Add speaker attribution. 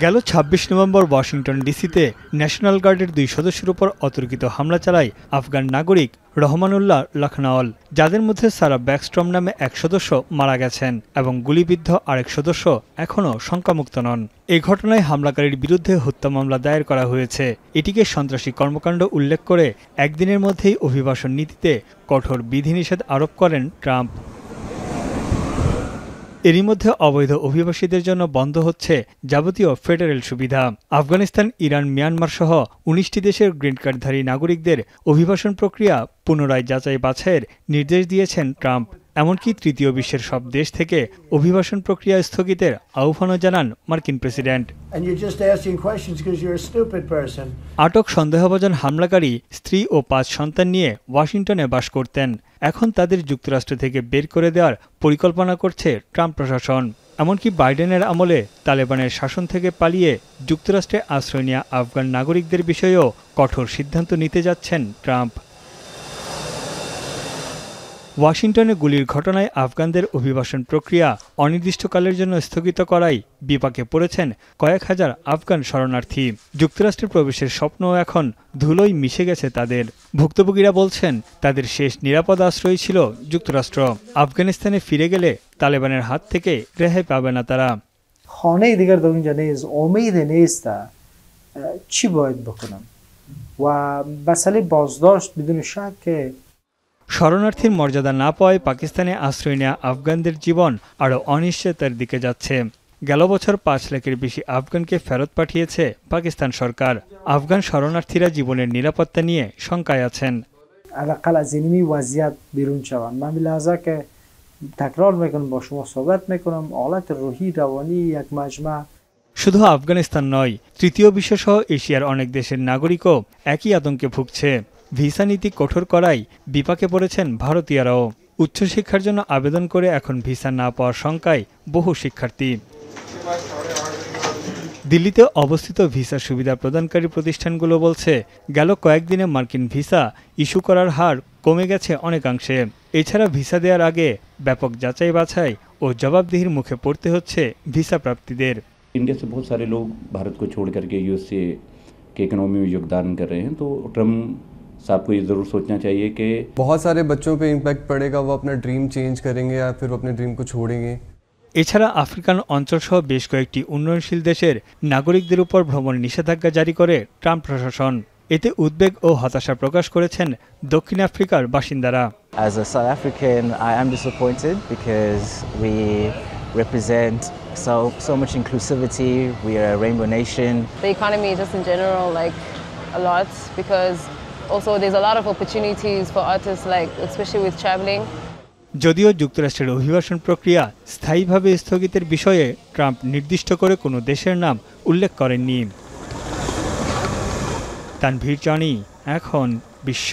Speaker 1: গেল ২৬ November Washington ডিসিতে national গার্ডের ২ সদস্যের উপর অতর্কিত হামলা চালায় আফগান নাগরিক রহমানুল্লাহ লখনাওয়াল, যাদের মধ্যে সারা ব্যাকস্ট্রম নামে এক সদস্য মারা গেছেন এবং গুলিবিদ্ধ আরেক সদস্য এখনও শঙ্কামুক্ত নন। এই ঘটনায় হামলাকারীর বিরুদ্ধে হত্যা মামলা দায়ের করা হয়েছে। এটিকে সন্ত্রাসী কর্মকাণ্ড উল্লেখ করে একদিনের মধ্যেই অভিবাসন নীতিতে কঠোর বিধিনিষেধ আরোপ করেন ট্রাম্প। এরই মধ্যে অবৈধ অভিবাসীদের জন্য বন্ধ হচ্ছে যাবতীয় ফেডারেল সুবিধা। আফগানিস্তান, ইরান, মিয়ানমার সহ ১৯টি দেশের গ্রিন কার্ডধারী নাগরিকদের অভিবাসন প্রক্রিয়া পুনরায় যাচাই বাছাইয়ের নির্দেশ দিয়েছেন ট্রাম্প। এমনকি তৃতীয় বিশ্বের সব দেশ থেকে অভিবাসন প্রক্রিয়া স্থগিতের আহ্বানও জানান মার্কিন প্রেসিডেন্ট। আটক সন্দেহভাজন হামলাকারী স্ত্রী ও ৫ সন্তান নিয়ে ওয়াশিংটনে বাস করতেন। এখন তাদের যুক্তরাষ্ট্র থেকে বের করে দেওয়ার পরিকল্পনা করছে ট্রাম্প প্রশাসন। এমনকি বাইডেনের আমলে তালেবানের শাসন থেকে পালিয়ে যুক্তরাষ্ট্রে আশ্রয় নেওয়া আফগান নাগরিকদের বিষয়েও কঠোর সিদ্ধান্ত নিতে যাচ্ছেন ট্রাম্প। ওয়াশিংটনে গুলির ঘটনায় আফগানদের অভিবাসন প্রক্রিয়া অনির্দিষ্টকালের জন্য স্থগিত করায় বিপাকে পড়েছেন কয়েক হাজার আফগান শরণার্থী। যুক্তরাষ্ট্রে প্রবেশের স্বপ্নও এখন ধুলোয় মিশে গেছে তাদের। ভুক্তভোগীরা বলছেন তাদের শেষ নিরাপদ আশ্রয় ছিল যুক্তরাষ্ট্র। আফগানিস্তানে ফিরে গেলে তালেবানের হাত থেকে রেহাই পাবে না তারা।
Speaker 2: خانه دیگر در اونجا نیست، امید نیست. چی باید بکنم؟ و مسئله بازداشت بدون شک
Speaker 1: শরণার্থীর মর্যাদা না পাওয়ায় পাকিস্তানে আশ্রয় নেওয়া আফগানদের জীবন আরও অনিশ্চয়তার দিকে যাচ্ছে। গেল বছর ৫ লাখের বেশি আফগানকে ফেরত পাঠিয়েছে পাকিস্তান সরকার। আফগান শরণার্থীরা জীবনের নিরাপত্তা নিয়ে শঙ্কায় আছেন।
Speaker 2: حداقل از این وضعیت بیرون شوند. من به لحاظه که تکرار میکنم با شما صحبت میکنم حالت روحی روانی یک مجمع।
Speaker 1: শুধু আফগানিস্তান নয়, তৃতীয় বিশ্বসহ এশিয়ার অনেক দেশের নাগরিকও একই আতঙ্কে ভুগছে। ভিসা নীতি কঠোর করায় বিপাকে পড়েছেন ভারতীয়রাও। উচ্চশিক্ষার জন্য আবেদন করে এখন ভিসা না পাওয়ার শঙ্কায় বহু শিক্ষার্থী। দিল্লিতে অবস্থিত ভিসা সুবিধা প্রদানকারী প্রতিষ্ঠানগুলো বলছে গেল কয়েকদিনে মার্কিন ভিসা ইস্যু করার হার কমে গেছে অনেকাংশে। এছাড়া ভিসা দেওয়ার আগে ব্যাপক যাচাই বাছাই ও জবাবদিহির মুখে পড়তে হচ্ছে ভিসা প্রাপ্তিদের।
Speaker 3: इंडिया से बहुत सारे लोग भारत को छोड़ करके यूएसए के इकोनॉमी में योगदान कर रहे हैं, तो ट्रम्प साहब को ये ज़रूर सोचना चाहिए कि
Speaker 4: बहुत सारे बच्चों पे इम्पैक्ट पड़ेगा, वो अपना ड्रीम चेंज करेंगे या फिर वो अपने ड्रीम को छोड़ेंगे।
Speaker 1: এছাড়া আফ্রিকান অঞ্চলসহ বেশ কয়েকটি উন্নয়নশীল দেশের নাগরিকদের উপর ভ্রমণ নিষেধাজ্ঞা জারি করে ট্রাম্প প্রশাসন। এতে উদ্বেগ ও হতাশা প্রকাশ করেছেন দক্ষিণ আফ্রিকার বাসিন্দারা।
Speaker 5: As a South African, I am disappointed because we represent so much inclusivity. We are a rainbow nation.
Speaker 6: The economy just in general, like a lot, because also there's a lot of opportunities for artists, like especially with traveling.
Speaker 1: যদিও যুক্তরাষ্ট্রের অভিবাসন প্রক্রিয়া স্থায়ীভাবে স্থগিতের বিষয়ে Trump নির্দিষ্ট করে কোনো দেশের নাম উল্লেখ করেননি। তানভীর জানি, এখন বিশ্ব।